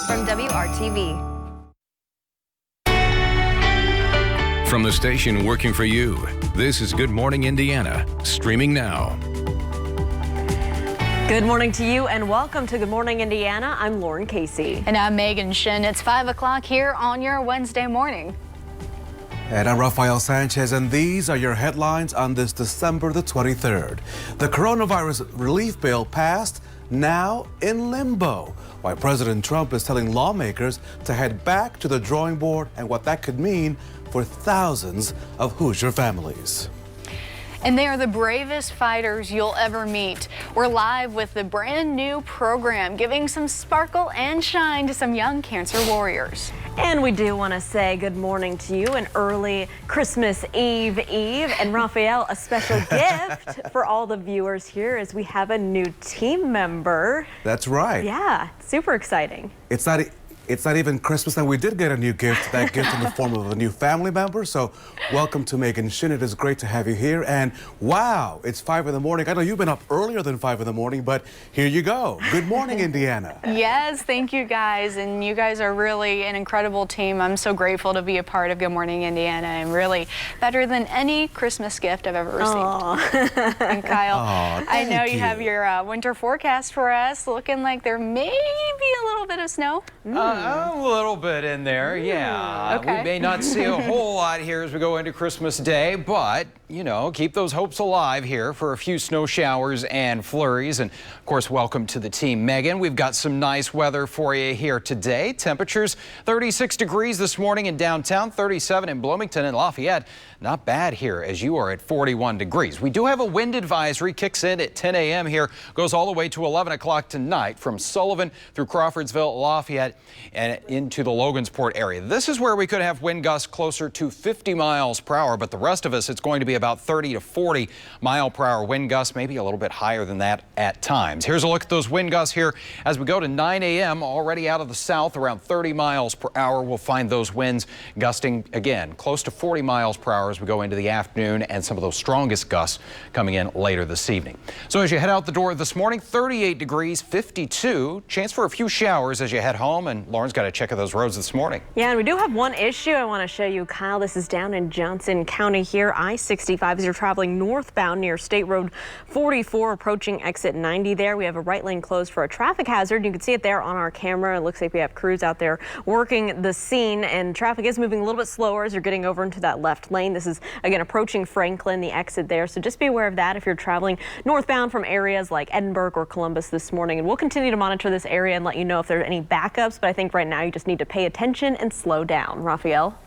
from WRTV. From the station working for you, this is Good Morning Indiana, streaming now. Good morning to you and welcome to Good Morning Indiana. I'm Lauren Casey. And I'm Megan Shin. It's 5 o'clock here on your Wednesday morning. And I'm Rafael Sanchez, and these are your headlines on this December the 23rd. The coronavirus relief bill passed, now in limbo, while President Trump is telling lawmakers to head back to the drawing board and what that could mean for thousands of Hoosier families. And they are the bravest fighters you'll ever meet. We're live with the brand new program, giving some sparkle and shine to some young cancer warriors. And we do want to say good morning to you, an early Christmas Eve. And Rafael, a special gift for all the viewers here as we have a new team member. That's right. Yeah, super exciting. It's not even Christmas, and we did get a new gift, that gift in the form of a new family member. So welcome to Megan Shin. It is great to have you here. And wow, it's 5 in the morning. I know you've been up earlier than 5 in the morning, but here you go. Good morning, Indiana. Yes, thank you guys. And you guys are really an incredible team. I'm so grateful to be a part of Good Morning Indiana, and really better than any Christmas gift I've ever received. And Kyle, I know you have your winter forecast for us, looking like there may be a little bit of snow. A little bit in there, yeah. Okay. We may not see a whole lot here as we go into Christmas Day, but, you know, keep those hopes alive here for a few snow showers and flurries. And, of course, welcome to the team, Megan. We've got some nice weather for you here today. Temperatures 36 degrees this morning in downtown, 37 in Bloomington and Lafayette. Not bad here as you are at 41 degrees. We do have a wind advisory, kicks in at 10 a.m. here, goes all the way to 11 o'clock tonight from Sullivan through Crawfordsville, Lafayette, and into the Logansport area. This is where we could have wind gusts closer to 50 miles per hour, but the rest of us, it's going to be about 30 to 40 mile per hour wind gusts, maybe a little bit higher than that at times. Here's a look at those wind gusts here as we go to 9 a.m. already out of the south, around 30 miles per hour. We'll find those winds gusting again close to 40 miles per hour as we go into the afternoon, and some of those strongest gusts coming in later this evening. So as you head out the door this morning, 38 degrees, 52, chance for a few showers as you head home, and Lauren's got a check of those roads this morning. Yeah, and we do have one issue I want to show you, Kyle. This is down in Johnson County here, I-65 as you're traveling northbound near State Road 44, approaching exit 90 there. We have a right lane closed for a traffic hazard. You can see it there on our camera. It looks like we have crews out there working the scene, and traffic is moving a little bit slower as you're getting over into that left lane. This is, again, approaching Franklin, the exit there. So just be aware of that if you're traveling northbound from areas like Edinburgh or Columbus this morning. And we'll continue to monitor this area and let you know if there are any backups. But I think right now you just need to pay attention and slow down. Rafael?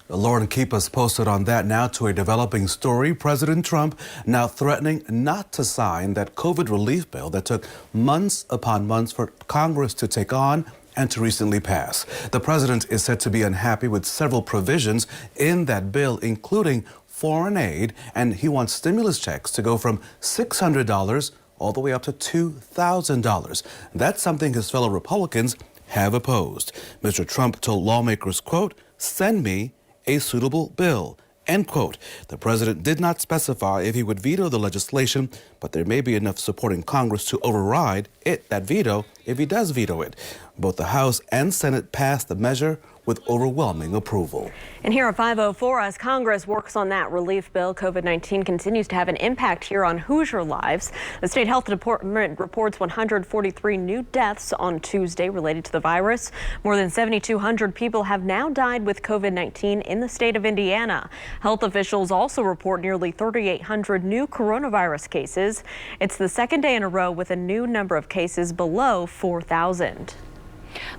Lauren, keep us posted on that. Now to a developing story. President Trump now threatening not to sign that COVID relief bill that took months upon months for Congress to take on and to recently pass. The president is said to be unhappy with several provisions in that bill, including foreign aid, and he wants stimulus checks to go from $600 all the way up to $2,000. That's something his fellow Republicans have opposed. Mr. Trump told lawmakers, quote, "Send me a suitable bill," end quote. The president did not specify if he would veto the legislation, but there may be enough support in Congress to override that veto if he does veto it. Both the House and Senate passed the measure with overwhelming approval. And here at 5:04, as Congress works on that relief bill, COVID-19 continues to have an impact here on Hoosier lives. The state health department reports 143 new deaths on Tuesday related to the virus. More than 7,200 people have now died with COVID-19 in the state of Indiana. Health officials also report nearly 3,800 new coronavirus cases. It's the second day in a row with a new number of cases below 4,000.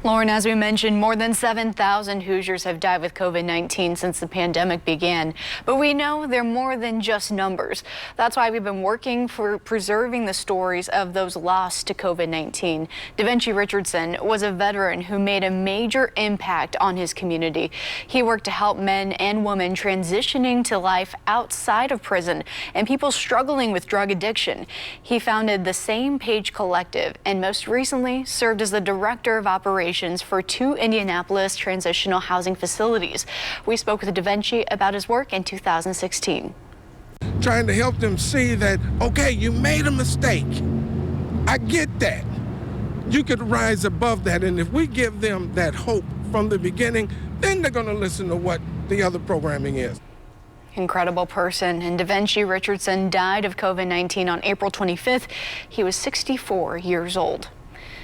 Lauren, as we mentioned, more than 7,000 Hoosiers have died with COVID-19 since the pandemic began. But we know they're more than just numbers. That's why we've been working for preserving the stories of those lost to COVID-19. DaVinci Richardson was a veteran who made a major impact on his community. He worked to help men and women transitioning to life outside of prison and people struggling with drug addiction. He founded the Same Page Collective and most recently served as the director of operations for 2 Indianapolis transitional housing facilities. We spoke with DaVinci about his work in 2016. Trying to help them see that, okay, you made a mistake. I get that. you could rise above that. And if we give them that hope from the beginning, then they're going to listen to what the other programming is. Incredible person. And DaVinci Richardson died of COVID-19 on April 25th. He was 64 years old.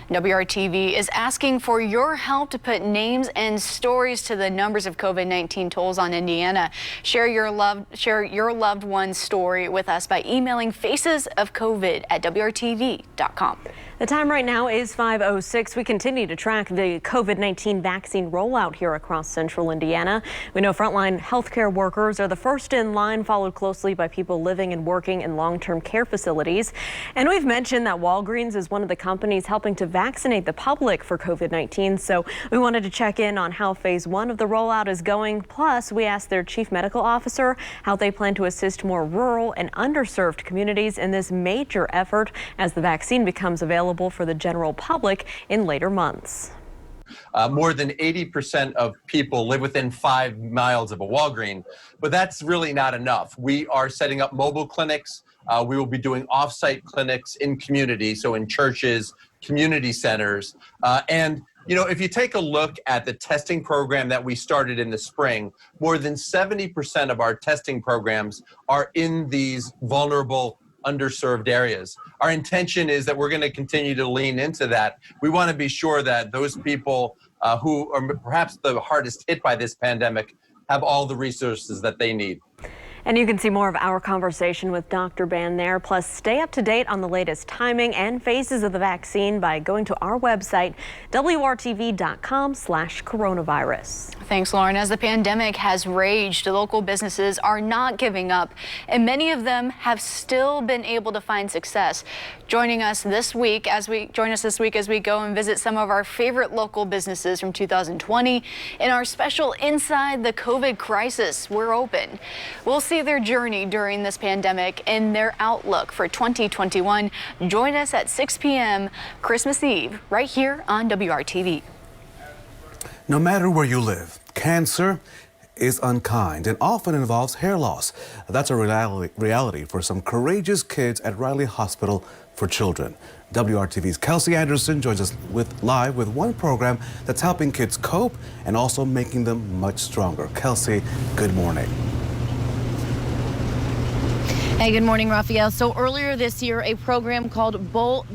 WRTV is asking for your help to put names and stories to the numbers of COVID-19 tolls on Indiana. Share your loved one's story with us by emailing facesofcovid@wrtv.com. The time right now is 5:06. We continue to track the COVID-19 vaccine rollout here across central Indiana. We know frontline healthcare workers are the first in line, followed closely by people living and working in long-term care facilities. And we've mentioned that Walgreens is one of the companies helping to vaccinate the public for COVID-19. So we wanted to check in on how phase 1 of the rollout is going. Plus, we asked their chief medical officer how they plan to assist more rural and underserved communities in this major effort as the vaccine becomes available for the general public in later months. More than 80% of people live within 5 miles of a Walgreens, but that's really not enough. We are setting up mobile clinics. We will be doing off-site clinics in communities, so in churches, community centers. And, you know, if you take a look at the testing program that we started in the spring, more than 70% of our testing programs are in these vulnerable, underserved areas. Our intention is that we're going to continue to lean into that. We want to be sure that those people who are perhaps the hardest hit by this pandemic have all the resources that they need. And you can see more of our conversation with Dr. Ban there. Plus, stay up to date on the latest timing and phases of the vaccine by going to our website, wrtv.com/coronavirus. Thanks, Lauren. As the pandemic has raged, local businesses are not giving up, and many of them have still been able to find success. Join us this week as we go and visit some of our favorite local businesses from 2020 in our special Inside the COVID Crisis. We're open. We'll see their journey during this pandemic and their outlook for 2021. Join us at 6 p.m. Christmas Eve right here on WRTV. No matter where you live, cancer is unkind and often involves hair loss. That's a reality for some courageous kids at Riley Hospital for Children. WRTV's Kelsey Anderson joins us live with one program that's helping kids cope and also making them much stronger. Kelsey, good morning. Hey, good morning, Raphael. So earlier this year, a program called Bold,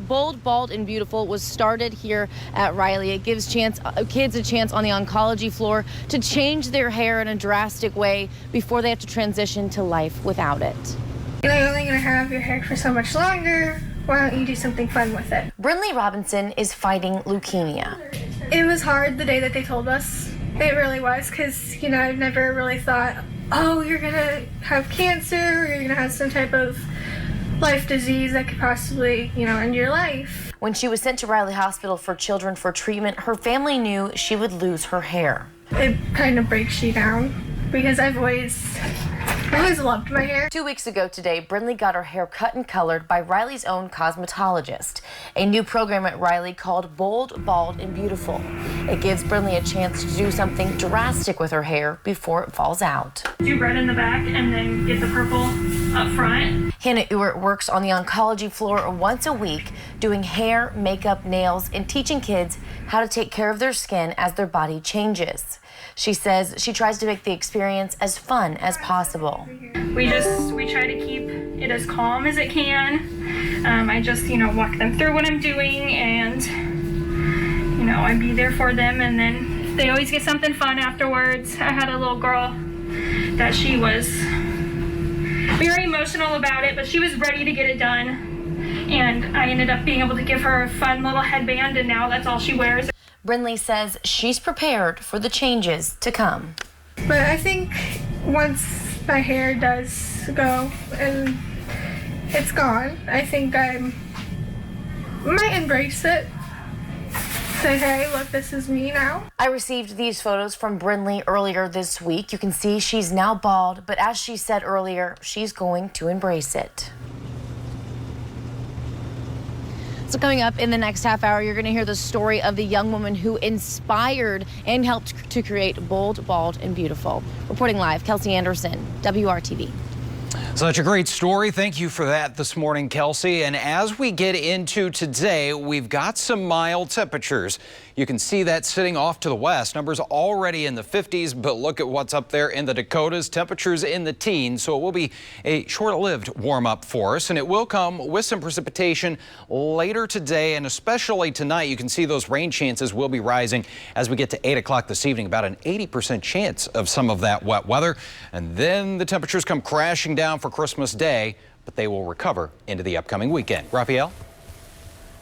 Bald, and Beautiful was started here at Riley. It gives kids a chance on the oncology floor to change their hair in a drastic way before they have to transition to life without it. You're only going to have your hair for so much longer. Why don't you do something fun with it? Brinley Robinson is fighting leukemia. It was hard the day that they told us. It really was, because, you know, I've never really thought, oh, you're gonna have cancer, or you're gonna have some type of life disease that could possibly, you know, end your life. When she was sent to Riley Hospital for Children for treatment, her family knew she would lose her hair. It kind of breaks you down, because I've always loved my hair. 2 weeks ago today, Brinley got her hair cut and colored by Riley's own cosmetologist. A new program at Riley called Bold, Bald, and Beautiful. It gives Brinley a chance to do something drastic with her hair before it falls out. Do red in the back and then get the purple up front. Hannah Ewert works on the oncology floor once a week, doing hair, makeup, nails, and teaching kids how to take care of their skin as their body changes. She says she tries to make the experience as fun as possible. We try to keep it as calm as it can. I just, walk them through what I'm doing, and, I be there for them, and then they always get something fun afterwards. I had a little girl that she was very emotional about it, but she was ready to get it done. And I ended up being able to give her a fun little headband, and now that's all she wears. Brinley says she's prepared for the changes to come. But I think once my hair does go and it's gone, I think I might embrace it. Say, hey, look, this is me now. I received these photos from Brinley earlier this week. You can see she's now bald, but as she said earlier, she's going to embrace it. So coming up in the next half hour, you're going to hear the story of the young woman who inspired and helped to create Bold, Bald, and Beautiful. Reporting live, Kelsey Anderson, WRTV. Such a great story. Thank you for that this morning, Kelsey. And as we get into today, we've got some mild temperatures. You can see that sitting off to the west. Numbers already in the 50s, but look at what's up there in the Dakotas. Temperatures in the teens, so it will be a short-lived warm-up for us, and it will come with some precipitation later today, and especially tonight. You can see those rain chances will be rising as we get to 8 o'clock this evening. About an 80% chance of some of that wet weather, and then the temperatures come crashing down for Christmas Day, but they will recover into the upcoming weekend. Raphael?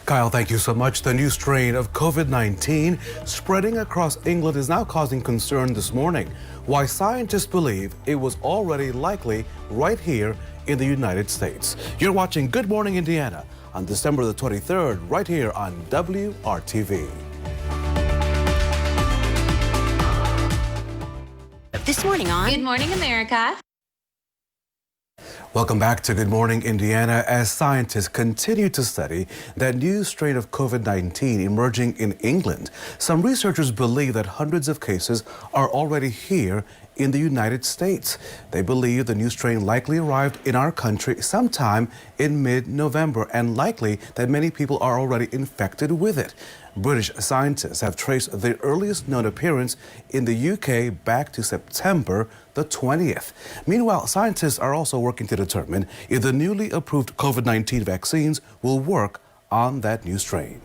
Kyle, thank you so much. The new strain of COVID-19 spreading across England is now causing concern this morning. Why scientists believe it was already likely right here in the United States. You're watching Good Morning Indiana on December the 23rd, right here on WRTV. This morning on Good Morning America. Welcome back to Good Morning Indiana. As scientists continue to study that new strain of COVID-19 emerging in England, some researchers believe that hundreds of cases are already here in the United States. They believe the new strain likely arrived in our country sometime in mid-November, and likely that many people are already infected with it. British scientists have traced the earliest known appearance in the UK back to September the 20th. Meanwhile, scientists are also working to determine if the newly approved COVID-19 vaccines will work on that new strain.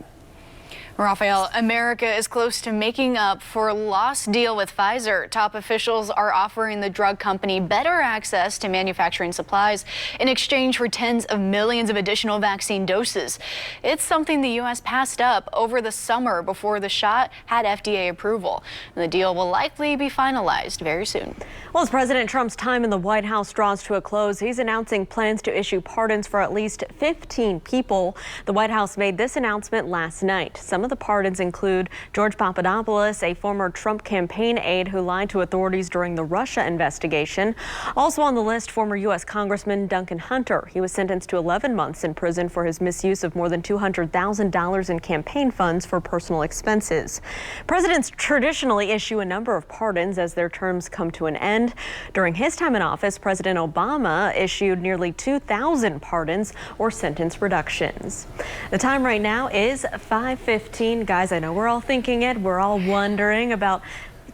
Raphael, America is close to making up for a lost deal with Pfizer. Top officials are offering the drug company better access to manufacturing supplies in exchange for tens of millions of additional vaccine doses. It's something the U.S. passed up over the summer before the shot had FDA approval. And the deal will likely be finalized very soon. Well, as President Trump's time in the White House draws to a close, he's announcing plans to issue pardons for at least 15 people. The White House made this announcement last night. Some of the pardons include George Papadopoulos, a former Trump campaign aide who lied to authorities during the Russia investigation. Also on the list, former U.S. Congressman Duncan Hunter. He was sentenced to 11 months in prison for his misuse of more than $200,000 in campaign funds for personal expenses. Presidents traditionally issue a number of pardons as their terms come to an end. During his time in office, President Obama issued nearly 2,000 pardons or sentence reductions. The time right now is 5:15. Guys, I know we're all thinking it. We're all wondering about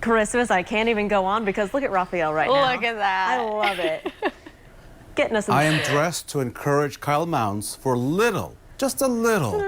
Christmas. I can't even go on because look at Raphael right now. Look at that. I love it. Getting us in I the am dressed to encourage Kyle Mounds for just a little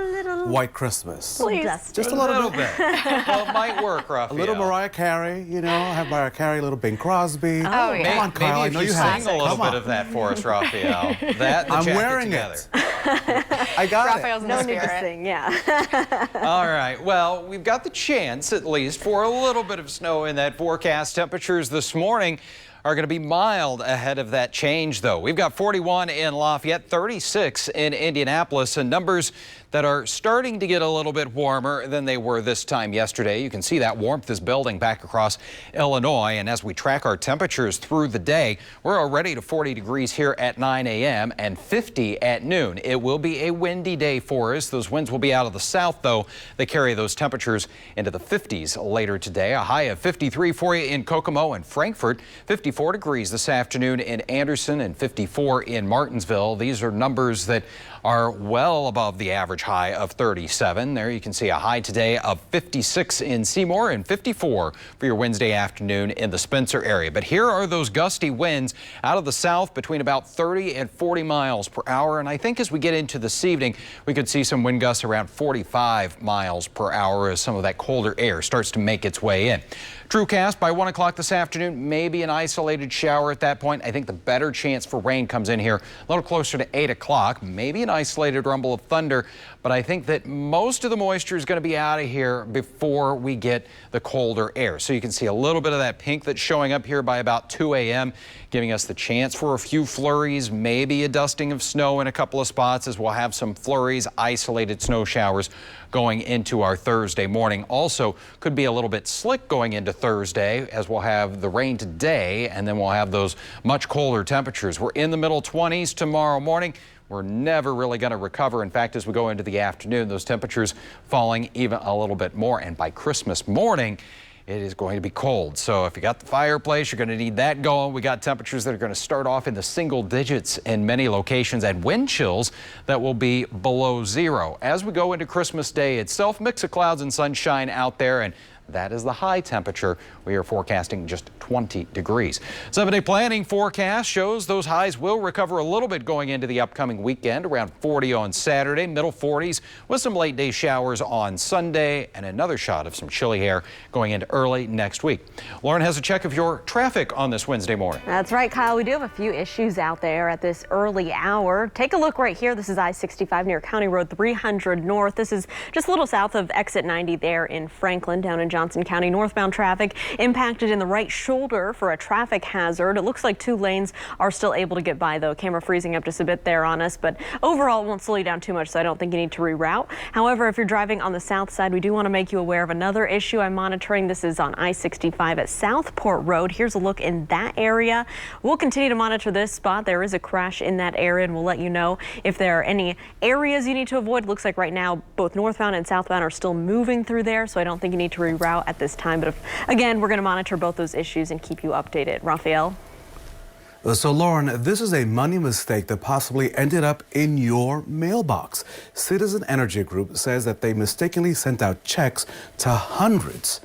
White Christmas. Please. Just a little bit. Well, it might work, A Raphael. little Mariah Carey, you know, have Mariah Carey, a little Bing Crosby. Oh, yeah. Come on, Kyle, I Maybe know if you you have. sing a little Come bit on. of that for us, Raphael. That and the I'm jacket wearing together. it. I got Raphael's in no the need to spirit. sing, yeah. All right, well, we've got the chance, at least, for a little bit of snow in that forecast. Temperatures this morning are going to be mild ahead of that change, though. We've got 41 in Lafayette, 36 in Indianapolis, and numbers that are starting to get a little bit warmer than they were this time yesterday. You can see that warmth is building back across Illinois, and as we track our temperatures through the day, we're already to 40 degrees here at 9 a.m. and 50 at noon. It will be a windy day for us. Those winds will be out of the south, though. They carry those temperatures into the 50s later today. A high of 53 for you in Kokomo and Frankfort, 54 degrees this afternoon in Anderson, and 54 in Martinsville. These are numbers that are well above the average high of 37. There you can see a high today of 56 in Seymour and 54 for your Wednesday afternoon in the Spencer area. But here are those gusty winds out of the south between about 30 and 40 miles per hour. And I think as we get into this evening, we could see some wind gusts around 45 miles per hour as some of that colder air starts to make its way in. TrueCast by 1 o'clock this afternoon, maybe an isolated shower at that point. I think the better chance for rain comes in here a little closer to 8 o'clock, maybe an isolated rumble of thunder. But I think that most of the moisture is going to be out of here before we get the colder air. So you can see a little bit of that pink that's showing up here by about 2 a.m., giving us the chance for a few flurries, maybe a dusting of snow in a couple of spots as we'll have some flurries, isolated snow showers going into our Thursday morning. Also could be a little bit slick going into Thursday as we'll have the rain today, and then we'll have those much colder temperatures. We're in the middle 20s tomorrow morning. We're never really going to recover. In fact, as we go into the afternoon, those temperatures falling even a little bit more. And by Christmas morning, it is going to be cold. So if you got the fireplace, you're going to need that going. We got temperatures that are going to start off in the single digits in many locations and wind chills that will be below zero. As we go into Christmas Day itself, mix of clouds and sunshine out there, and that is the high temperature. We are forecasting just 20 degrees. 7-day planning forecast shows those highs will recover a little bit going into the upcoming weekend, around 40 on Saturday, middle 40s with some late day showers on Sunday and another shot of some chilly air going into early next week. Lauren has a check of your traffic on this Wednesday morning. That's right, Kyle. We do have a few issues out there at this early hour. Take a look right here. This is I-65 near County Road 300 North. This is just a little south of exit 90 there in Franklin, down in Johnson County. Northbound traffic impacted in the right shoulder for a traffic hazard. It looks like 2 lanes are still able to get by, though. Camera freezing up just a bit there on us, but overall it won't slow you down too much, so I don't think you need to reroute. However, if you're driving on the south side, we do want to make you aware of another issue I'm monitoring. This is on I-65 at Southport Road. Here's a look in that area. We'll continue to monitor this spot. There is a crash in that area, and we'll let you know if there are any areas you need to avoid. Looks like right now both northbound and southbound are still moving through there, so I don't think you need to reroute at this time. But again, we're going to monitor both those issues and keep you updated. Raphael? So, Lauren, this is a money mistake that possibly ended up in your mailbox. Citizen Energy Group says that they mistakenly sent out checks to hundreds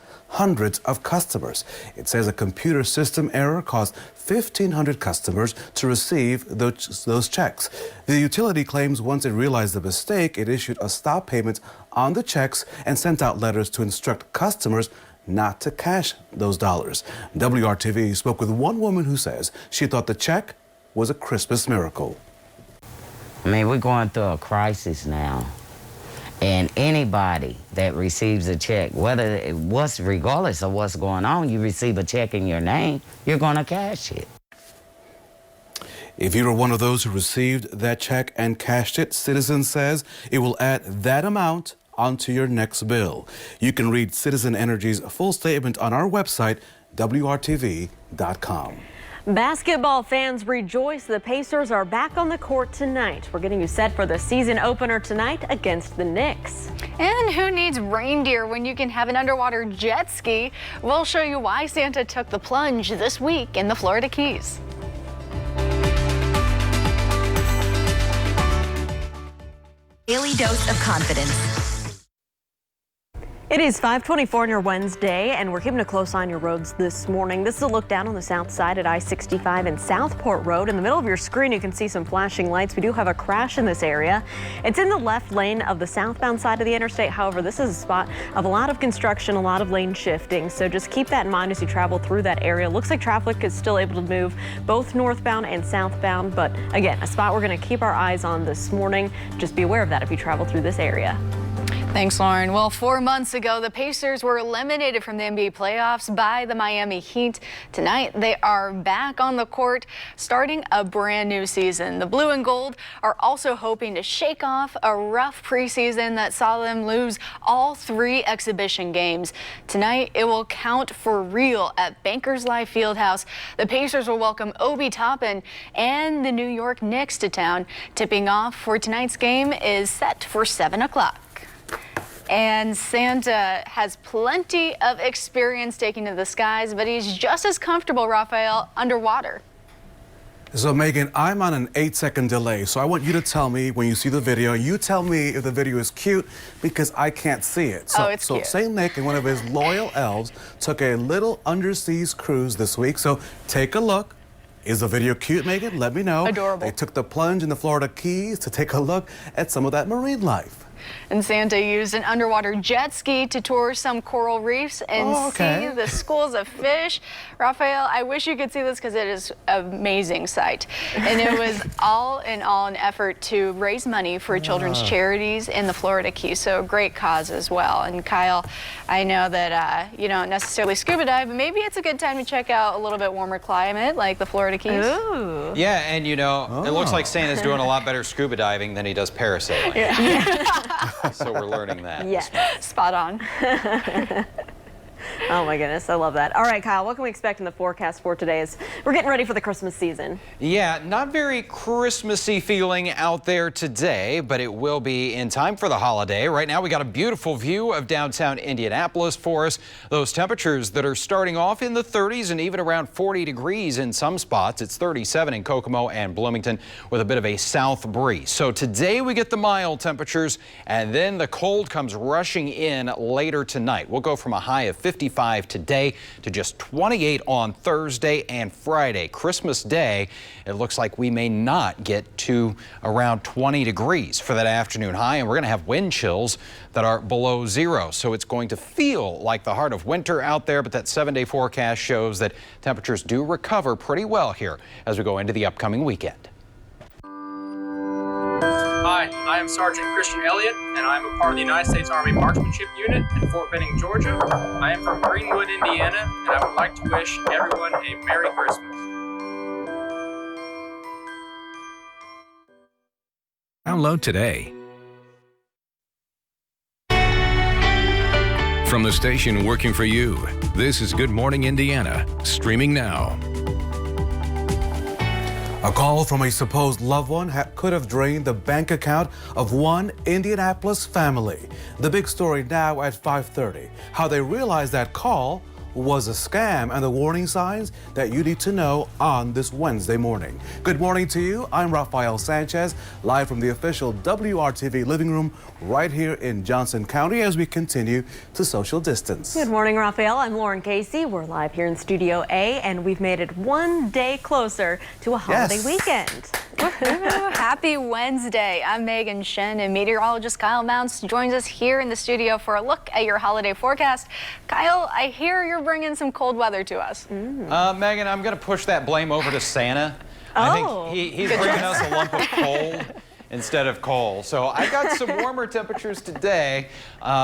of customers. It says a computer system error caused 1,500 customers to receive those checks. The utility claims once it realized the mistake, it issued a stop payment on the checks and sent out letters to instruct customers not to cash those dollars. WRTV spoke with one woman who says she thought the check was a Christmas miracle. I mean, we're going through a crisis now. And anybody that receives a check, regardless of what's going on, you receive a check in your name, you're going to cash it. If you were one of those who received that check and cashed it, Citizen says it will add that amount onto your next bill. You can read Citizen Energy's full statement on our website, WRTV.com. Basketball fans rejoice. The Pacers are back on the court tonight. We're getting you set for the season opener tonight against the Knicks. And who needs reindeer when you can have an underwater jet ski? We'll show you why Santa took the plunge this week in the Florida Keys. Daily dose of confidence. It is 5:24 on your Wednesday, and we're keeping a close eye on your roads this morning. This is a look down on the south side at I-65 and Southport Road. In the middle of your screen, you can see some flashing lights. We do have a crash in this area. It's in the left lane of the southbound side of the interstate. However, this is a spot of a lot of construction, a lot of lane shifting. So just keep that in mind as you travel through that area. Looks like traffic is still able to move both northbound and southbound. But again, a spot we're going to keep our eyes on this morning. Just be aware of that if you travel through this area. Thanks, Lauren. Well, 4 months ago, the Pacers were eliminated from the NBA playoffs by the Miami Heat. Tonight, they are back on the court, starting a brand new season. The Blue and Gold are also hoping to shake off a rough preseason that saw them lose all 3 exhibition games. Tonight, it will count for real at Bankers Life Fieldhouse. The Pacers will welcome Obi Toppin and the New York Knicks to town. Tipping off for tonight's game is set for 7 o'clock. And Santa has plenty of experience taking to the skies, but he's just as comfortable, Raphael, underwater. So, Megan, I'm on an 8-second delay, so I want you to tell me when you see the video. You tell me if the video is cute because I can't see it. So, it's cute. St. Nick and one of his loyal elves took a little underseas cruise this week. So take a look. Is the video cute, Megan? Let me know. Adorable. They took the plunge in the Florida Keys to take a look at some of that marine life. And Santa used an underwater jet ski to tour some coral reefs and see the schools of fish. Raphael, I wish you could see this because it is an amazing sight. And it was all in all an effort to raise money for children's charities in the Florida Keys. So a great cause as well. And Kyle, I know that you don't necessarily scuba dive, but maybe it's a good time to check out a little bit warmer climate like the Florida Keys. Ooh. Yeah, and you know, it looks like Santa's doing a lot better scuba diving than he does parasailing. Yeah. So we're learning that. Yeah, spot on. Oh my goodness, I love that. All right, Kyle, what can we expect in the forecast for today as we're getting ready for the Christmas season? Yeah, not very Christmassy feeling out there today, but it will be in time for the holiday. Right now, we got a beautiful view of downtown Indianapolis for us. Those temperatures that are starting off in the 30s and even around 40 degrees in some spots. It's 37 in Kokomo and Bloomington with a bit of a south breeze. So today we get the mild temperatures and then the cold comes rushing in later tonight. We'll go from a high of 55 today to just 28 on Thursday and Friday. Christmas Day, it looks like we may not get to around 20 degrees for that afternoon high, and we're going to have wind chills that are below zero. So it's going to feel like the heart of winter out there, but that 7-day forecast shows that temperatures do recover pretty well here as we go into the upcoming weekend. Hi, I am Sergeant Christian Elliott, and I am a part of the United States Army Marksmanship Unit at Fort Benning, Georgia. I am from Greenwood, Indiana, and I would like to wish everyone a Merry Christmas. Download today. From the station working for you, this is Good Morning Indiana, streaming now. A call from a supposed loved one could have drained the bank account of one Indianapolis family. The big story now at 5:30. How they realized that call was a scam and the warning signs that you need to know on this Wednesday morning. Good morning to you. I'm Rafael Sanchez, live from the official WRTV living room right here in Johnson County as we continue to social distance. Good morning, Rafael. I'm Lauren Casey. We're live here in Studio A, and we've made it one day closer to a holiday weekend. Happy Wednesday. I'm Megan Shen, and meteorologist Kyle Mounts joins us here in the studio for a look at your holiday forecast. Kyle, I hear you're bringing some cold weather to us. Megan, I'm going to push that blame over to Santa. I think he's bringing us a lump of cold instead of coal. So I got some warmer temperatures today,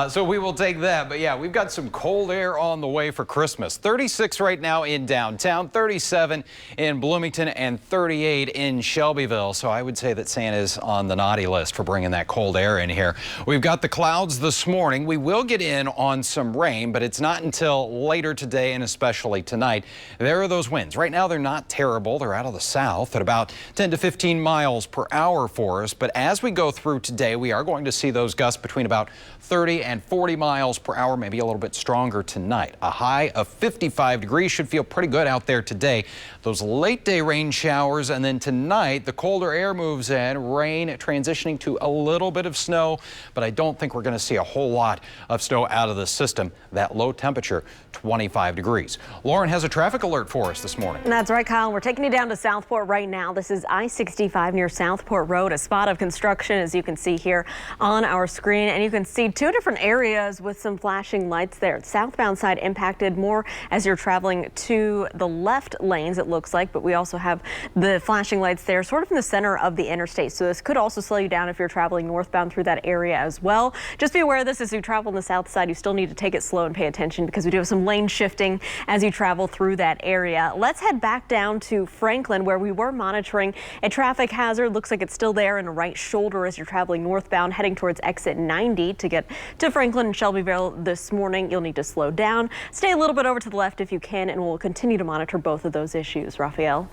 so we will take that. But yeah, we've got some cold air on the way for Christmas. 36 right now in downtown, 37 in Bloomington, and 38 in Shelbyville. So I would say that Santa's on the naughty list for bringing that cold air in here. We've got the clouds this morning. We will get in on some rain, but it's not until later today and especially tonight. There are those winds. Right now, they're not terrible. They're out of the south at about 10 to 15 miles per hour for us. But as we go through today, we are going to see those gusts between about 30 and 40 miles per hour, maybe a little bit stronger tonight. A high of 55 degrees should feel pretty good out there today. Those late day rain showers, and then tonight the colder air moves in, rain transitioning to a little bit of snow, but I don't think we're going to see a whole lot of snow out of the system. That low temperature, 25 degrees. Lauren has a traffic alert for us this morning. That's right, Kyle. We're taking you down to Southport right now. This is I-65 near Southport Road, a spot of construction, as you can see here on our screen. And you can see two different areas with some flashing lights there. Southbound side impacted more as you're traveling to the left lanes, it looks like, but we also have the flashing lights there sort of in the center of the interstate. So this could also slow you down if you're traveling northbound through that area as well. Just be aware of this as you travel on the south side. You still need to take it slow and pay attention because we do have some lane shifting as you travel through that area. Let's head back down to Franklin, where we were monitoring a traffic hazard. Looks like it's still there in the right shoulder as you're traveling northbound, heading towards exit 90 to get to Franklin and Shelbyville this morning. You'll need to slow down. Stay a little bit over to the left if you can, and we'll continue to monitor both of those issues. Rafael.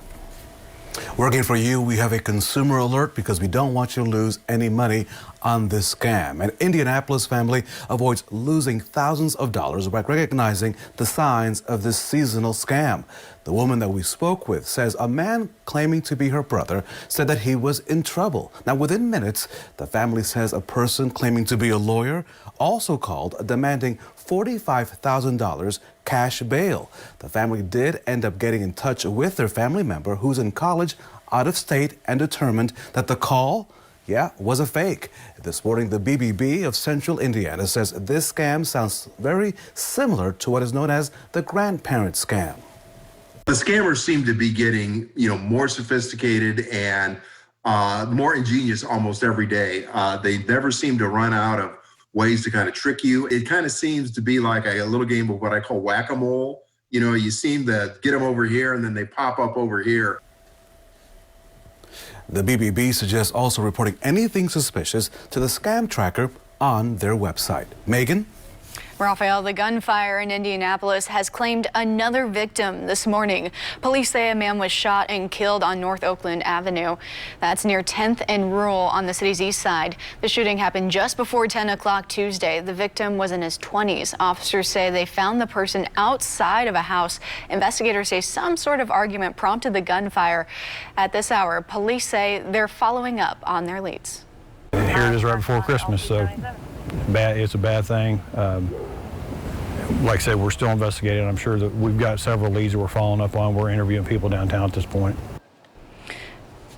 Working for you, we have a consumer alert because we don't want you to lose any money on this scam. An Indianapolis family avoids losing thousands of dollars by recognizing the signs of this seasonal scam. The woman that we spoke with says a man claiming to be her brother said that he was in trouble. Now, within minutes, the family says a person claiming to be a lawyer also called, demanding $45,000 cash bail. The family did end up getting in touch with their family member who's in college out of state and determined that the call was a fake. This morning, the BBB of Central Indiana says this scam sounds very similar to what is known as the grandparent scam. The scammers seem to be getting, more sophisticated and more ingenious almost every day. They never seem to run out of ways to kind of trick you. It kind of seems to be like a little game of what I call whack-a-mole. You seem to get them over here and then they pop up over here. The BBB suggests also reporting anything suspicious to the scam tracker on their website. Megan? Raphael, the gunfire in Indianapolis has claimed another victim this morning. Police say a man was shot and killed on North Oakland Avenue. That's near 10th and Rural on the city's east side. The shooting happened just before 10 o'clock Tuesday. The victim was in his 20s. Officers say they found the person outside of a house. Investigators say some sort of argument prompted the gunfire. At this hour, police say they're following up on their leads. Here it is right before Christmas, so it's a bad thing. Like I said, we're still investigating. I'm sure that we've got several leads that we're following up on. We're interviewing people downtown at this point.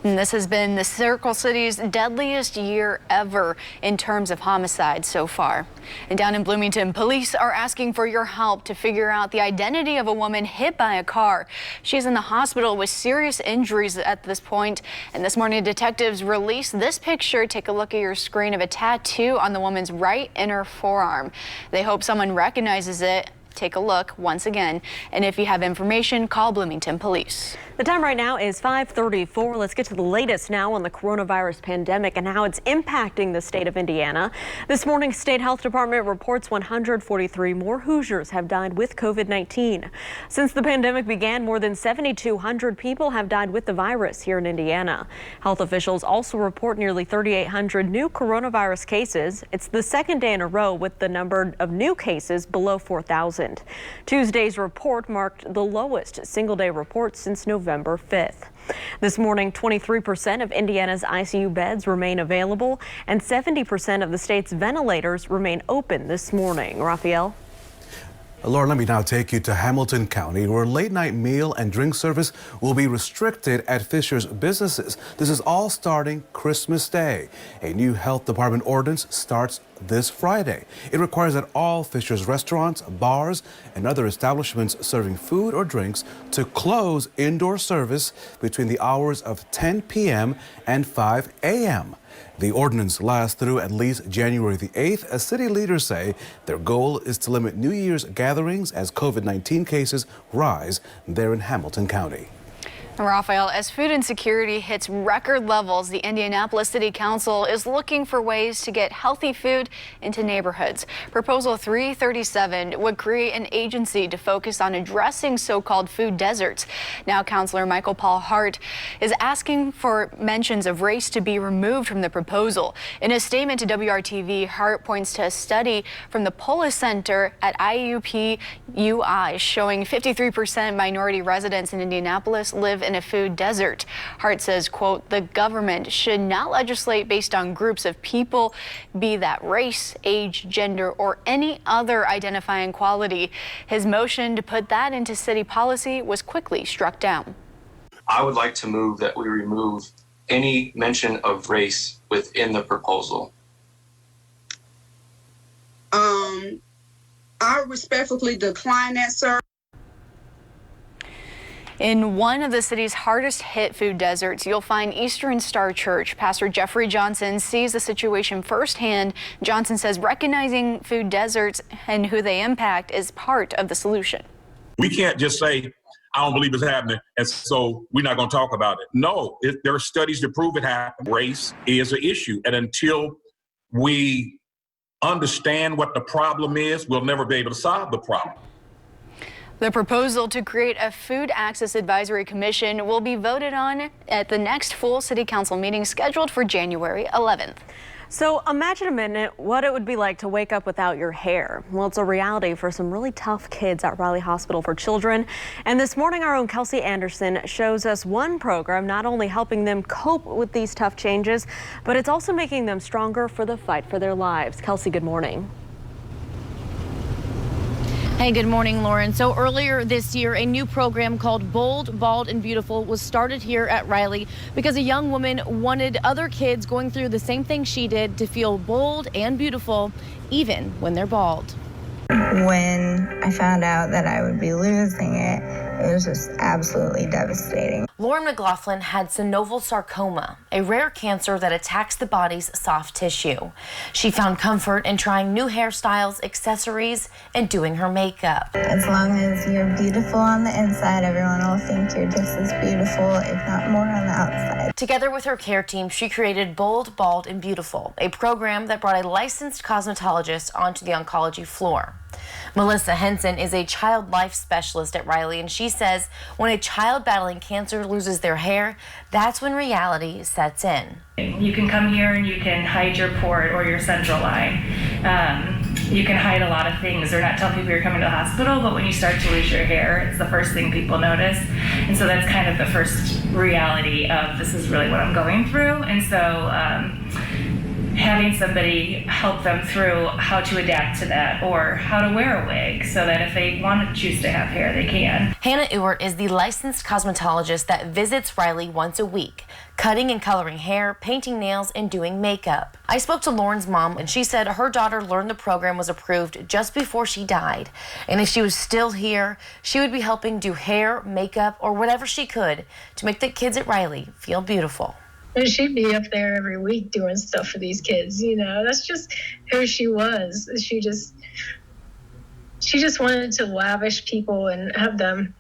And this has been the Circle City's deadliest year ever in terms of homicides so far. And down in Bloomington, police are asking for your help to figure out the identity of a woman hit by a car. She's in the hospital with serious injuries at this point. And this morning, detectives released this picture. Take a look at your screen of a tattoo on the woman's right inner forearm. They hope someone recognizes it. Take a look once again. And if you have information, call Bloomington Police. The time right now is 5:34. Let's get to the latest now on the coronavirus pandemic and how it's impacting the state of Indiana. This morning, State Health Department reports 143 more Hoosiers have died with COVID-19. Since the pandemic began, more than 7,200 people have died with the virus here in Indiana. Health officials also report nearly 3,800 new coronavirus cases. It's the second day in a row with the number of new cases below 4,000. Tuesday's report marked the lowest single-day report since November 5th. This morning, 23% of Indiana's ICU beds remain available, and 70% of the state's ventilators remain open this morning. Raphael? Lauren, let me now take you to Hamilton County, where late-night meal and drink service will be restricted at Fisher's businesses. This is all starting Christmas Day. A new health department ordinance starts this Friday. It requires that all Fisher's restaurants, bars, and other establishments serving food or drinks to close indoor service between the hours of 10 p.m. and 5 a.m. The ordinance lasts through at least January the 8th, as city leaders say their goal is to limit New Year's gatherings as COVID-19 cases rise there in Hamilton County. Raphael, as food insecurity hits record levels, the Indianapolis City Council is looking for ways to get healthy food into neighborhoods. Proposal 337 would create an agency to focus on addressing so-called food deserts. Now, Councilor Michael Paul Hart is asking for mentions of race to be removed from the proposal. In a statement to WRTV, Hart points to a study from the Polis Center at IUP UI showing 53% minority residents in Indianapolis live in a food desert. Hart says, quote, the government should not legislate based on groups of people, be that race, age, gender, or any other identifying quality. His motion to put that into city policy was quickly struck down. I would like to move that we remove any mention of race within the proposal. I respectfully decline that, sir. In one of the city's hardest hit food deserts, you'll find Eastern Star Church. Pastor Jeffrey Johnson sees the situation firsthand. Johnson says recognizing food deserts and who they impact is part of the solution. We can't just say, I don't believe it's happening, and so we're not going to talk about it. No, there are studies to prove it happened. Race is an issue, and until we understand what the problem is, we'll never be able to solve the problem. The proposal to create a Food Access Advisory Commission will be voted on at the next full City Council meeting scheduled for January 11th. So imagine a minute what it would be like to wake up without your hair. Well, it's a reality for some really tough kids at Riley Hospital for Children. And this morning, our own Kelsey Anderson shows us one program not only helping them cope with these tough changes, but it's also making them stronger for the fight for their lives. Kelsey, good morning. Hey, good morning, Lauren. So earlier this year, a new program called Bold, Bald, and Beautiful was started here at Riley because a young woman wanted other kids going through the same thing she did to feel bold and beautiful, even when they're bald. When I found out that I would be losing it, it was just absolutely devastating. Lauren McLaughlin had synovial sarcoma, a rare cancer that attacks the body's soft tissue. She found comfort in trying new hairstyles, accessories, and doing her makeup. As long as you're beautiful on the inside, everyone will think you're just as beautiful, if not more, on the outside. Together with her care team, she created Bold, Bald, and Beautiful, a program that brought a licensed cosmetologist onto the oncology floor. Melissa Henson is a child life specialist at Riley, and she says when a child battling cancer loses their hair, that's when reality sets in. You can come here and you can hide your port or your central line. You can hide a lot of things or not tell people you're coming to the hospital, but when you start to lose your hair, it's the first thing people notice. And so that's kind of the first reality of this is really what I'm going through. And so having somebody help them through how to adapt to that or how to wear a wig so that if they want to choose to have hair, they can. Hannah Ewart is the licensed cosmetologist that visits Riley once a week, cutting and coloring hair, painting nails, and doing makeup. I spoke to Lauren's mom, and she said her daughter learned the program was approved just before she died. And if she was still here, she would be helping do hair, makeup, or whatever she could to make the kids at Riley feel beautiful. And she'd be up there every week doing stuff for these kids, you know. That's just who she was. She just wanted to lavish people and have them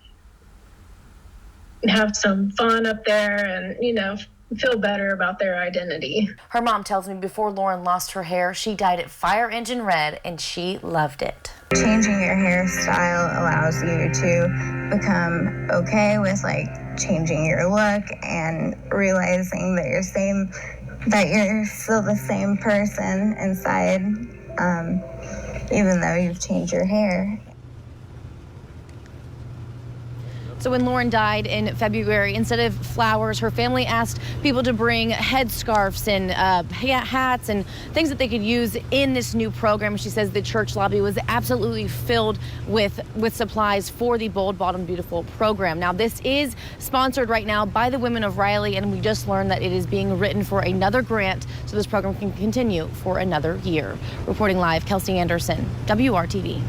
have some fun up there and, you know, feel better about their identity. Her mom tells me before Lauren lost her hair, she dyed it fire engine red, and she loved it. Changing your hairstyle allows you to become okay with like changing your look and realizing that you're still the same person inside, even though you've changed your hair. So when Lauren died in February, instead of flowers, her family asked people to bring headscarves and hats and things that they could use in this new program. She says the church lobby was absolutely filled with supplies for the Bold, Bald, and Beautiful program. Now, this is sponsored right now by the Women of Riley, and we just learned that it is being written for another grant so this program can continue for another year. Reporting live, Kelsey Anderson, WRTV.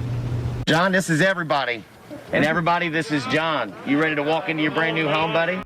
John, this is everybody. And everybody, this is John. You ready to walk into your brand new home, buddy?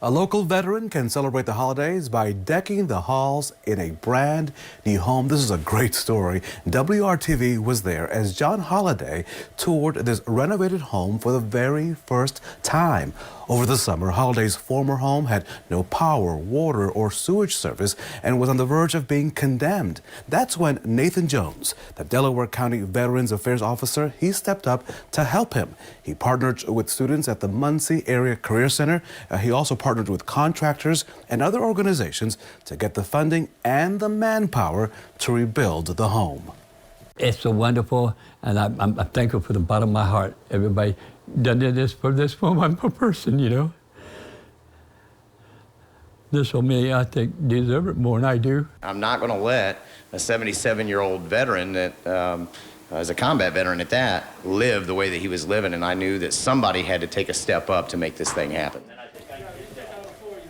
A local veteran can celebrate the holidays by decking the halls in a brand new home. This is a great story. WRTV was there as John Holliday toured this renovated home for the very first time. Over the summer, Holliday's former home had no power, water, or sewage service and was on the verge of being condemned. That's when Nathan Jones, the Delaware County Veterans Affairs Officer, he stepped up to help him. He partnered with students at the Muncie Area Career Center. He also partnered with contractors and other organizations to get the funding and the manpower to rebuild the home. It's so wonderful, and I'm thankful from the bottom of my heart. Everybody done this for this one person, you know. There's so many I think deserve it more than I do. I'm not going to let a 77-year-old veteran that as a combat veteran at that, live the way that he was living, and I knew that somebody had to take a step up to make this thing happen.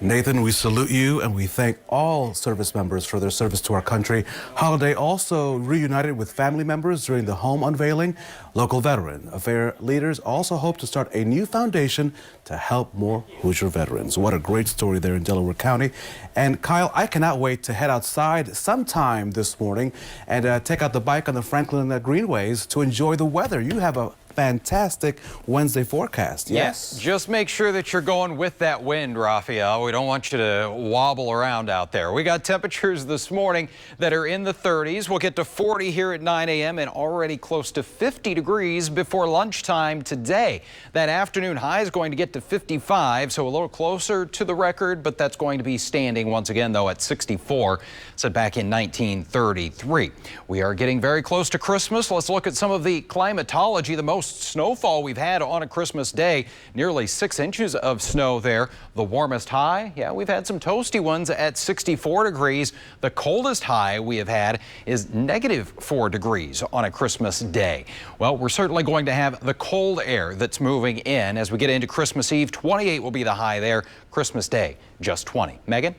Nathan, we salute you and we thank all service members for their service to our country. Holliday also reunited with family members during the home unveiling. Local veteran affair leaders also hope to start a new foundation to help more Hoosier veterans. What a great story there in Delaware County. And Kyle, I cannot wait to head outside sometime this morning and take out the bike on the Franklin Greenways to enjoy the weather. You have a fantastic Wednesday forecast. Yes. Just make sure that you're going with that wind, Raphael. We don't want you to wobble around out there. We got temperatures this morning that are in the 30s. We'll get to 40 here at 9 a.m. and already close to 50 degrees before lunchtime today. That afternoon high is going to get to 55, so a little closer to the record, but that's going to be standing once again, though, at 64, set back in 1933. We are getting very close to Christmas. Let's look at some of the climatology. The most snowfall we've had on a Christmas day, nearly 6 inches of snow there. The warmest high, yeah, we've had some toasty ones at 64 degrees. The coldest high we have had is -4 degrees on a Christmas day. Well, we're certainly going to have the cold air that's moving in as we get into Christmas Eve. 28 will be the high there. Christmas Day, just 20. Megan?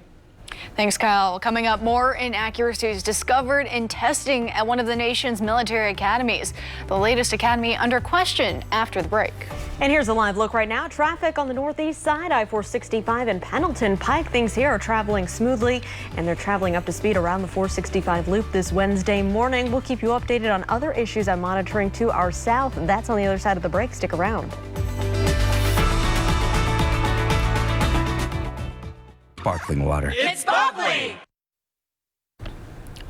Thanks, Kyle. Coming up, more inaccuracies discovered in testing at one of the nation's military academies. The latest academy under question after the break. And here's a live look right now. Traffic on the northeast side, I-465 and Pendleton Pike. Things here are traveling smoothly, and they're traveling up to speed around the 465 loop this Wednesday morning. We'll keep you updated on other issues I'm monitoring to our south. That's on the other side of the break. Stick around. Sparkling water. It's bubbly!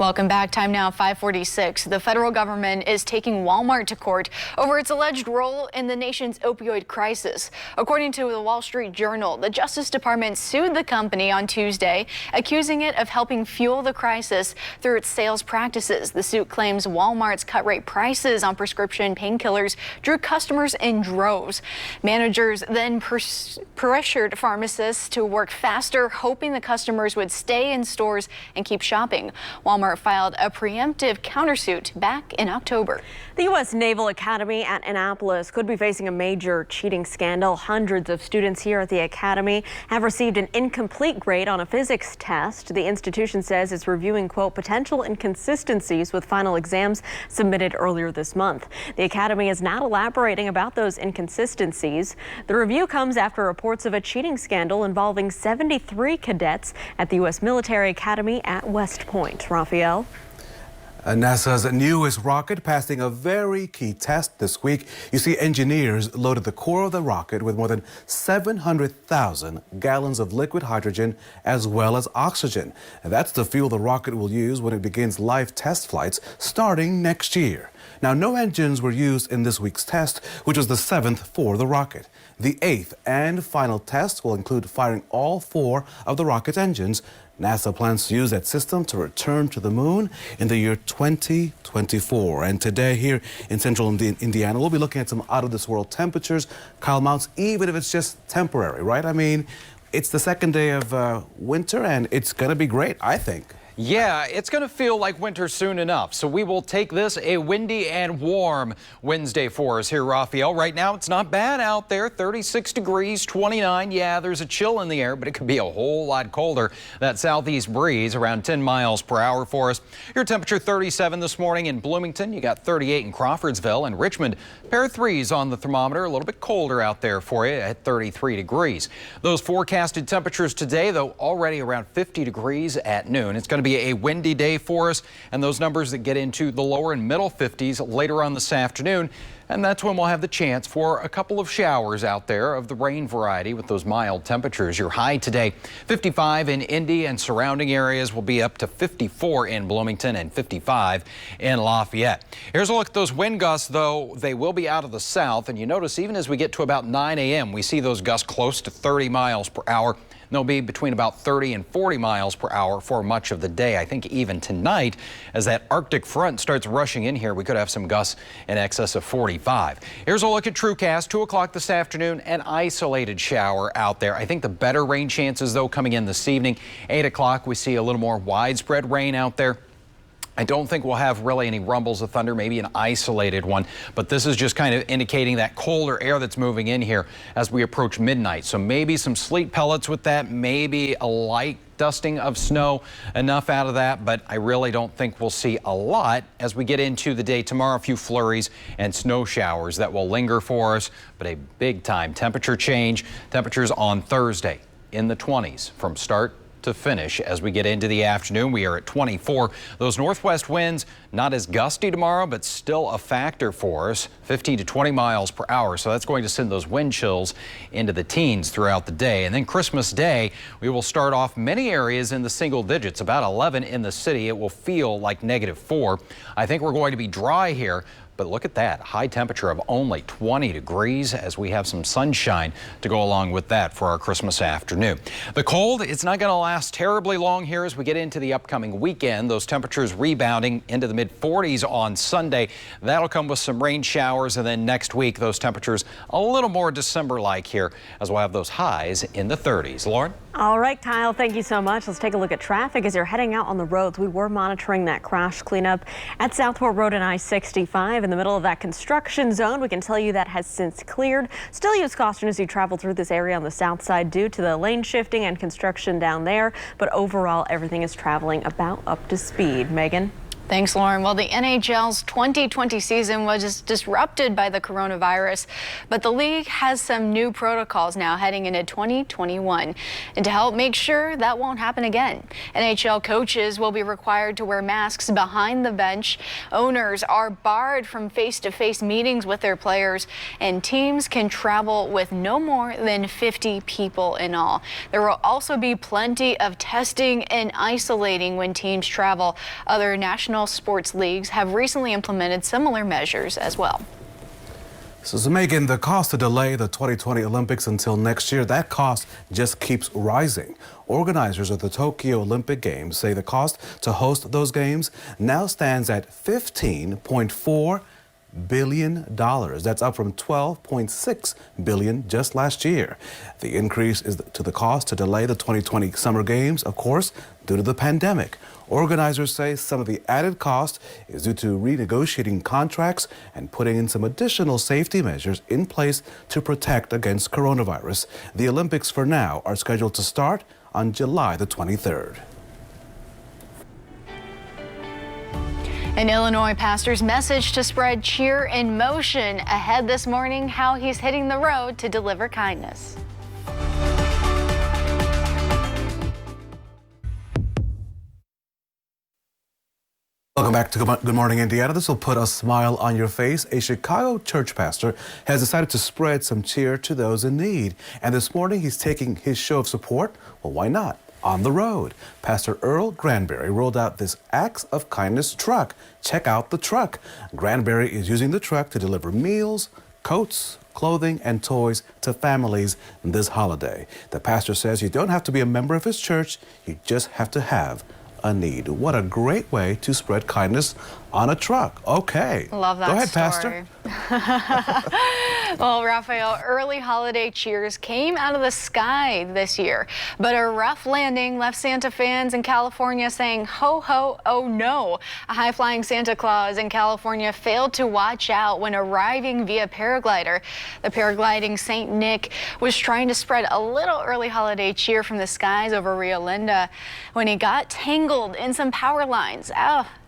Welcome back. Time now 5:46. The federal government is taking Walmart to court over its alleged role in the nation's opioid crisis. According to the Wall Street Journal, the Justice Department sued the company on Tuesday, accusing it of helping fuel the crisis through its sales practices. The suit claims Walmart's cut rate prices on prescription painkillers drew customers in droves. Managers then pressured pharmacists to work faster, hoping the customers would stay in stores and keep shopping. Walmart filed a preemptive countersuit back in October. The U.S. Naval Academy at Annapolis could be facing a major cheating scandal. Hundreds of students here at the academy have received an incomplete grade on a physics test. The institution says it's reviewing, quote, potential inconsistencies with final exams submitted earlier this month. The academy is not elaborating about those inconsistencies. The review comes after reports of a cheating scandal involving 73 cadets at the U.S. Military Academy at West Point. Raphael. NASA's newest rocket passing a very key test this week. You see, engineers loaded the core of the rocket with more than 700,000 gallons of liquid hydrogen as well as oxygen. And that's the fuel the rocket will use when it begins live test flights starting next year. Now, no engines were used in this week's test, which was the 7th for the rocket. The 8th and final test will include firing all 4 of the rocket's engines. NASA plans to use that system to return to the moon in the year 2024. And today here in central Indiana, we'll be looking at some out-of-this-world temperatures. Kyle Mounts, even if it's just temporary, right? I mean, it's the second day of winter, and it's going to be great, I think. Yeah, it's going to feel like winter soon enough, so we will take this a windy and warm Wednesday for us here, Raphael. Right now, it's not bad out there, 36 degrees, 29. Yeah, there's a chill in the air, but it could be a whole lot colder. That southeast breeze around 10 miles per hour for us. Your temperature 37 this morning in Bloomington. You got 38 in Crawfordsville and Richmond. Pair of threes on the thermometer, a little bit colder out there for you at 33 degrees. Those forecasted temperatures today, though, already around 50 degrees at noon. It's going to be a windy day for us, and those numbers that get into the lower and middle 50s later on this afternoon. And that's when we'll have the chance for a couple of showers out there of the rain variety with those mild temperatures. Your high today, 55 in Indy and surrounding areas, will be up to 54 in Bloomington and 55 in Lafayette. Here's a look at those wind gusts, though. They will be out of the south, and you notice even as we get to about 9 a.m., we see those gusts close to 30 miles per hour. They'll be between about 30 and 40 miles per hour for much of the day. I think even tonight, as that Arctic front starts rushing in here, we could have some gusts in excess of 45. Here's a look at TrueCast, 2 o'clock this afternoon, an isolated shower out there. I think the better rain chances, though, coming in this evening. 8 o'clock, we see a little more widespread rain out there. I don't think we'll have really any rumbles of thunder, maybe an isolated one, but this is just kind of indicating that colder air that's moving in here as we approach midnight. So maybe some sleet pellets with that, maybe a light dusting of snow, enough out of that, but I really don't think we'll see a lot as we get into the day tomorrow. A few flurries and snow showers that will linger for us, but a big time temperature change. Temperatures on Thursday in the 20s from start to finish. As we get into the afternoon, we are at 24. Those northwest winds not as gusty tomorrow, but still a factor for us, 15 to 20 miles per hour. So that's going to send those wind chills into the teens throughout the day. And then Christmas Day, we will start off many areas in the single digits, about 11 in the city. It will feel like -4. I think we're going to be dry here. But look at that, high temperature of only 20 degrees as we have some sunshine to go along with that for our Christmas afternoon. The cold, it's not going to last terribly long here as we get into the upcoming weekend. Those temperatures rebounding into the mid-40s on Sunday. That'll come with some rain showers, and then next week those temperatures a little more December-like here as we'll have those highs in the 30s. Lauren? All right, Kyle, thank you so much. Let's take a look at traffic as you're heading out on the roads. We were monitoring that crash cleanup at Southport Road and I-65 in the middle of that construction zone. We can tell you that has since cleared. Still use caution as you travel through this area on the south side due to the lane shifting and construction down there. But overall, everything is traveling about up to speed. Megan? Thanks, Lauren. Well, the NHL's 2020 season was disrupted by the coronavirus, but the league has some new protocols now heading into 2021. And to help make sure that won't happen again, NHL coaches will be required to wear masks behind the bench. Owners are barred from face-to-face meetings with their players, and teams can travel with no more than 50 people in all. There will also be plenty of testing and isolating when teams travel. Other national sports leagues have recently implemented similar measures as well. So Megan, the cost to delay the 2020 Olympics until next year, that cost just keeps rising. Organizers of the Tokyo Olympic Games say the cost to host those games now stands at $15.4 billion. That's up from $12.6 billion just last year. The increase is to the cost to delay the 2020 Summer Games, of course, due to the pandemic. Organizers say some of the added cost is due to renegotiating contracts and putting in some additional safety measures in place to protect against coronavirus. The Olympics for now are scheduled to start on July the 23rd. An Illinois pastor's message to spread cheer and motion ahead this morning, how he's hitting the road to deliver kindness. Welcome back to Good Morning Indiana. This will put a smile on your face. A Chicago church pastor has decided to spread some cheer to those in need. And this morning he's taking his show of support, well, why not, on the road. Pastor Earl Granberry rolled out this Acts of Kindness truck. Check out the truck. Granberry is using the truck to deliver meals, coats, clothing, and toys to families this holiday. The pastor says you don't have to be a member of his church, you just have to have a need. What a great way to spread kindness on a truck. Okay. Love that. Go ahead, story. Pastor. Well, Raphael, early holiday cheers came out of the sky this year, but a rough landing left Santa fans in California saying, ho, ho, oh no. A high-flying Santa Claus in California failed to watch out when arriving via paraglider. The paragliding St. Nick was trying to spread a little early holiday cheer from the skies over Rio Linda when he got tangled in some power lines.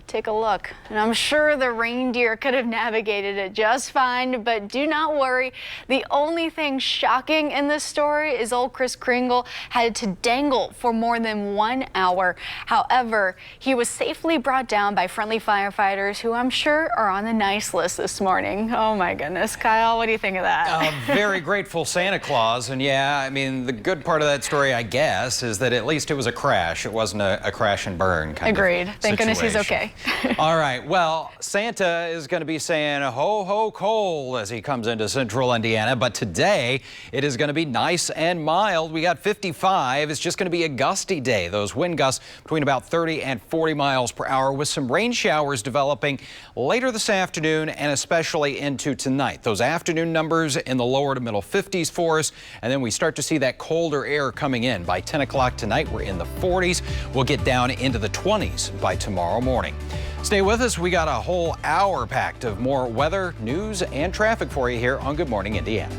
Take a look. And I'm sure the reindeer could have navigated it just fine, but do not worry. The only thing shocking in this story is old Kris Kringle had to dangle for more than 1 hour. However, he was safely brought down by friendly firefighters who I'm sure are on the nice list this morning. Oh my goodness. Kyle, what do you think of that? Very grateful Santa Claus. And yeah, I mean, the good part of that story, I guess, is that at least it was a crash. It wasn't a crash and burn kind Agreed. of Thank goodness he's okay. All right. Well, Santa is going to be saying ho, ho, cold as he comes into central Indiana. But today it is going to be nice and mild. We got 55. It's just going to be a gusty day. Those wind gusts between about 30 and 40 miles per hour with some rain showers developing later this afternoon and especially into tonight. Those afternoon numbers in the lower to middle 50s for us. And then we start to see that colder air coming in. By 10 o'clock tonight, we're in the 40s. We'll get down into the 20s by tomorrow morning. Stay with us. We got a whole hour packed of more weather, news, and traffic for you here on Good Morning Indiana.